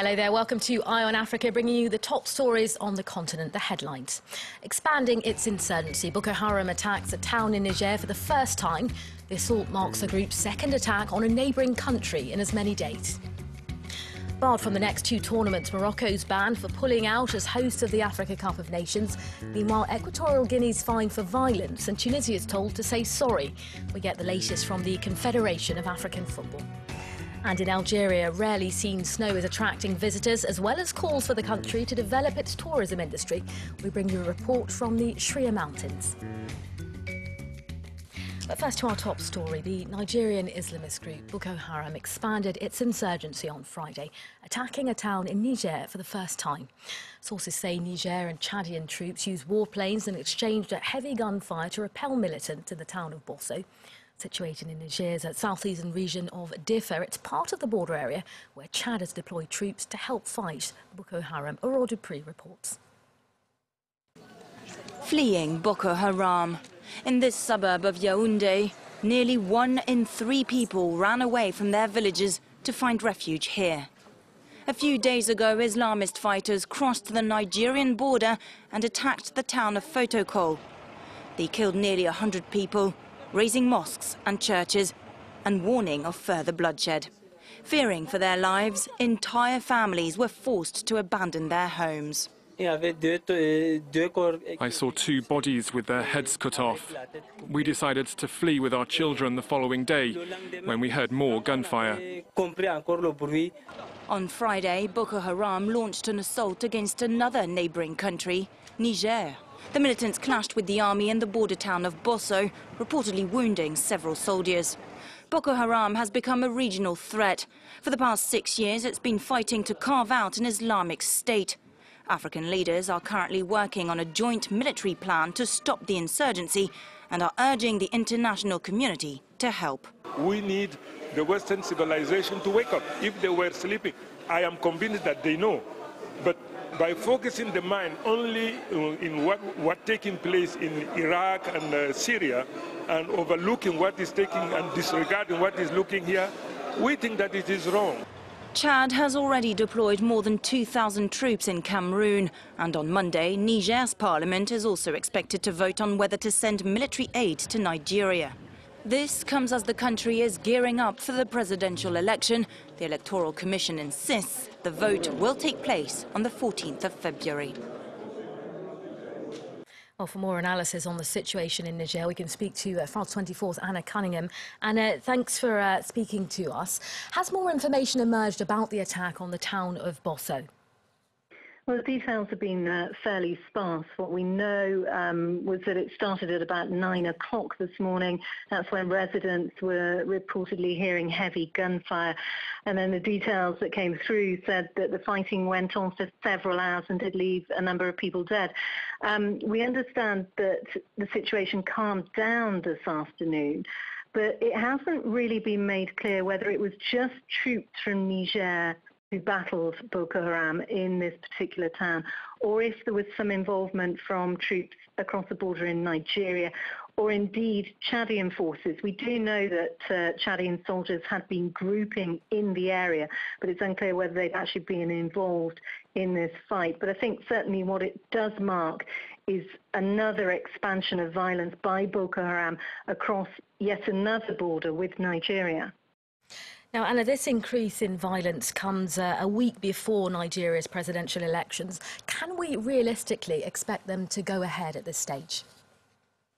Hello there, welcome to Eye on Africa, bringing you the top stories on the continent, the headlines. Expanding its insurgency, Boko Haram attacks a town in Niger for the first time. The assault marks the group's second attack on a neighbouring country in as many days. Barred from the next two tournaments, Morocco's banned for pulling out as host of the Africa Cup of Nations. Meanwhile, Equatorial Guinea's fined for violence and Tunisia is told to say sorry. We get the latest from the Confederation of African Football. And in Algeria, rarely seen snow is attracting visitors, as well as calls for the country to develop its tourism industry. We bring you a report from the Shria Mountains. But first to our top story, the Nigerian Islamist group Boko Haram expanded its insurgency on Friday, attacking a town in Niger for the first time. Sources say Niger and Chadian troops used warplanes and exchanged a heavy gunfire to repel militants in the town of Bosso. Situated in Niger's southeastern region of Diffa, it's part of the border area where Chad has deployed troops to help fight Boko Haram. Aurore Dupree reports. Fleeing Boko Haram. In this suburb of Yaoundé, nearly 1 in 3 people ran away from their villages to find refuge here. A few days ago, Islamist fighters crossed the Nigerian border and attacked the town of Fotokol. They killed nearly 100 people, razing mosques and churches, and warning of further bloodshed. Fearing for their lives, entire families were forced to abandon their homes. I saw 2 bodies with their heads cut off. We decided to flee with our children the following day, when we heard more gunfire. On Friday, Boko Haram launched an assault against another neighbouring country, Niger. The militants clashed with the army in the border town of Bosso, reportedly wounding several soldiers. Boko Haram has become a regional threat. For the past 6 years, it's been fighting to carve out an Islamic state. African leaders are currently working on a joint military plan to stop the insurgency and are urging the international community to help. We need the Western civilization to wake up. If they were sleeping, I am convinced that they know. But by focusing the mind only in what taking place in Iraq and Syria, and overlooking what is taking and disregarding what is looking here, we think that it is wrong. Chad has already deployed more than 2,000 troops in Cameroon, and on Monday, Niger's parliament is also expected to vote on whether to send military aid to Nigeria. This comes as the country is gearing up for the presidential election. The Electoral Commission insists the vote will take place on the 14th of February. Well, for more analysis on the situation in Niger, we can speak to France 24's Anna Cunningham. Anna, thanks for speaking to us. Has more information emerged about the attack on the town of Bosso? Well, the details have been fairly sparse. What we know was that it started at about 9 o'clock this morning. That's when residents were reportedly hearing heavy gunfire. And then the details that came through said that the fighting went on for several hours and did leave a number of people dead. We understand that the situation calmed down this afternoon, but it hasn't really been made clear whether it was just troops from Niger who battled Boko Haram in this particular town, or if there was some involvement from troops across the border in Nigeria, or indeed Chadian forces. We do know that Chadian soldiers had been grouping in the area, but it's unclear whether they'd actually been involved in this fight. But I think certainly what it does mark is another expansion of violence by Boko Haram across yet another border with Nigeria. Now, Anna, this increase in violence comes a week before Nigeria's presidential elections. Can we realistically expect them to go ahead at this stage?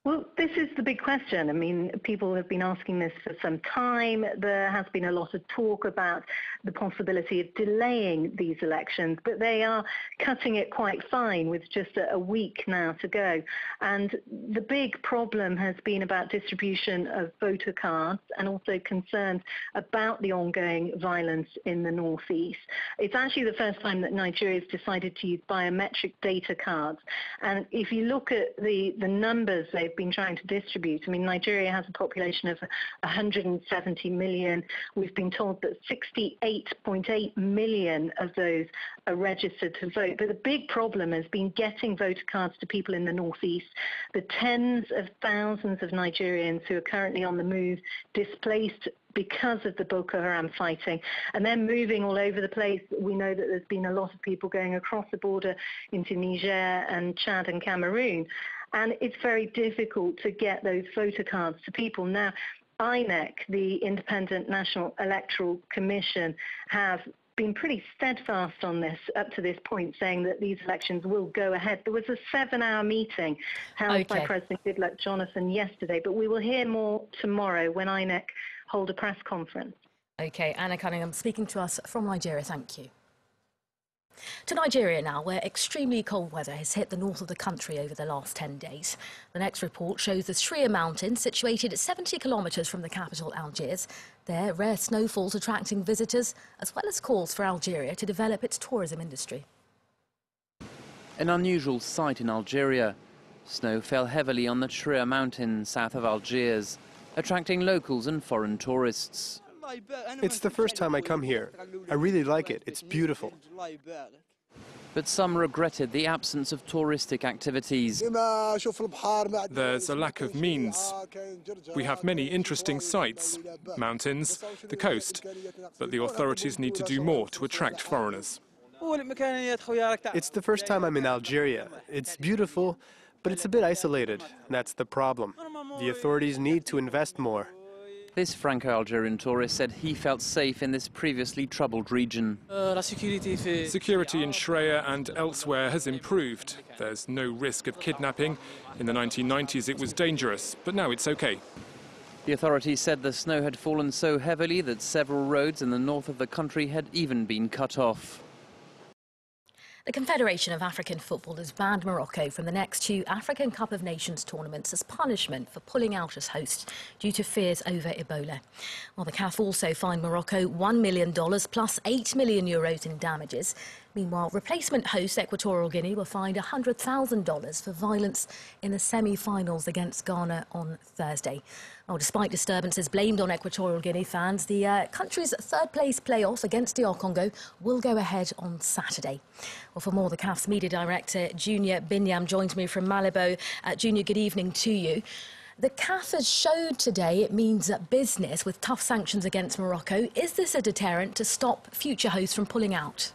Well, this is the big question. I mean, people have been asking this for some time. There has been a lot of talk about the possibility of delaying these elections, but they are cutting it quite fine with just a week now to go. And the big problem has been about distribution of voter cards and also concerns about the ongoing violence in the northeast. It's actually the first time that Nigeria has decided to use biometric data cards. And if you look at the numbers they've been trying to distribute. I mean, Nigeria has a population of 170 million. We've been told that 68.8 million of those are registered to vote. But the big problem has been getting voter cards to people in the northeast, the tens of thousands of Nigerians who are currently on the move, displaced because of the Boko Haram fighting. And they're moving all over the place. We know that there's been a lot of people going across the border into Niger and Chad and Cameroon. And it's very difficult to get those photo cards to people. Now, INEC, the Independent National Electoral Commission, have been pretty steadfast on this up to this point, saying that these elections will go ahead. There was a 7-hour meeting held by President Goodluck Jonathan yesterday, but we will hear more tomorrow when INEC hold a press conference. OK, Anna Cunningham speaking to us from Nigeria. Thank you. To Nigeria now, where extremely cold weather has hit the north of the country over the last 10 days. The next report shows the Shria Mountains, situated at 70 kilometres from the capital, Algiers. There, rare snowfalls attracting visitors, as well as calls for Algeria to develop its tourism industry. An unusual sight in Algeria. Snow fell heavily on the Shria Mountains south of Algiers, attracting locals and foreign tourists. It's the first time I come here. I really like it. It's beautiful. But some regretted the absence of touristic activities. There's a lack of means. We have many interesting sights, mountains, the coast, but the authorities need to do more to attract foreigners. It's the first time I'm in Algeria. It's beautiful, but it's a bit isolated. That's the problem. The authorities need to invest more. This Franco-Algerian tourist said he felt safe in this previously troubled region. Security in Shreya and elsewhere has improved. There's no risk of kidnapping. In the 1990s it was dangerous, but now it's okay. The authorities said the snow had fallen so heavily that several roads in the north of the country had even been cut off. The Confederation of African Football has banned Morocco from the next 2 African Cup of Nations tournaments as punishment for pulling out as host due to fears over Ebola. Well, the CAF also fined Morocco $1 million plus €8 million in damages. Meanwhile, replacement host Equatorial Guinea were fined $100,000 for violence in the semi-finals against Ghana on Thursday. Well, despite disturbances blamed on Equatorial Guinea fans, the country's third-place playoff against DR Congo will go ahead on Saturday. Well, for more, the CAF's media director, Junior Binyam, joins me from Malabo. Junior, good evening to you. The CAF has showed today it means business with tough sanctions against Morocco. Is this a deterrent to stop future hosts from pulling out?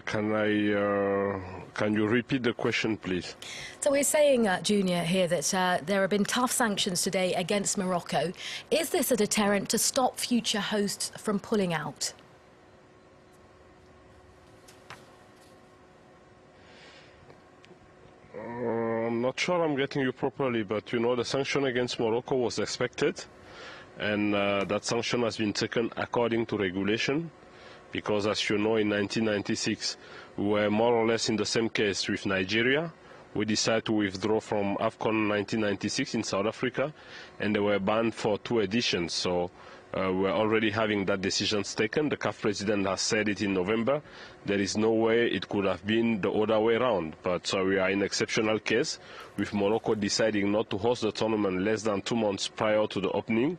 Can you repeat the question, please? So we're saying, Junior, here that there have been tough sanctions today against Morocco. Is this a deterrent to stop future hosts from pulling out? I'm not sure I'm getting you properly, but you know the sanction against Morocco was expected, and that sanction has been taken according to regulation. Because, as you know, in 1996, we were more or less in the same case with Nigeria. We decided to withdraw from AFCON 1996 in South Africa, and they were banned for 2 editions. So we're already having that decisions taken. The CAF president has said it in November. There is no way it could have been the other way around. But so we are in an exceptional case, with Morocco deciding not to host the tournament less than 2 months prior to the opening.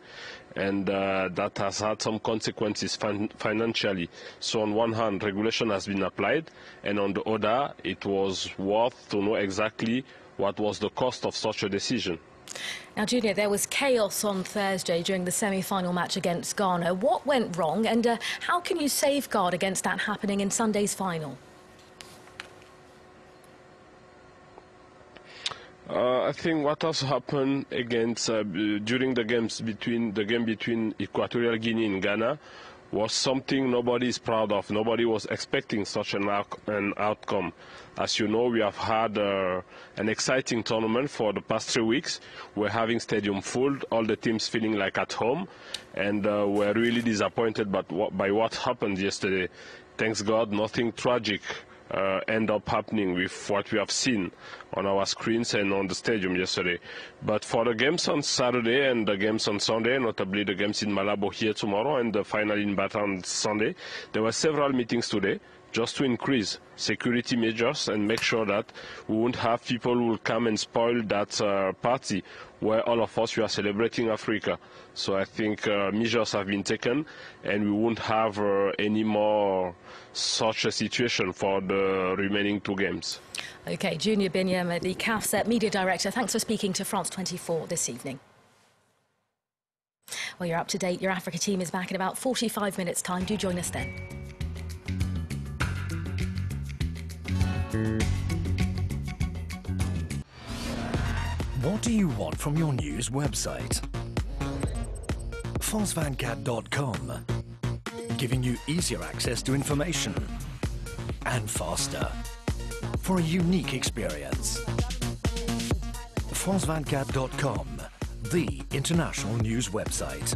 And that has had some consequences financially. So on one hand, regulation has been applied, and on the other, it was worth to know exactly what was the cost of such a decision. Now, Junior, there was chaos on Thursday during the semi-final match against Ghana. What went wrong, and how can you safeguard against that happening in Sunday's final? I think what has happened against during the game between Equatorial Guinea and Ghana was something nobody is proud of. Nobody was expecting such an outcome. As you know, we have had an exciting tournament for the past 3 weeks. We're having stadium full, all the teams feeling like at home, and we're really disappointed by what happened yesterday. Thanks God, nothing tragic end up happening with what we have seen on our screens and on the stadium yesterday. But for the games on Saturday and the games on Sunday, notably the games in Malabo here tomorrow and the final in Batam on Sunday, there were several meetings today just to increase security measures and make sure that we won't have people who will come and spoil that party where all of us we are celebrating Africa. So I think measures have been taken and we won't have any more such a situation for the remaining 2 games. OK, Junior Binyam, the CAF's media director, thanks for speaking to France 24 this evening. Well, you're up to date. Your Africa team is back in about 45 minutes' time. Do join us then. What do you want from your news website? France24.com, giving you easier access to information and faster for a unique experience. France24.com, the international news website.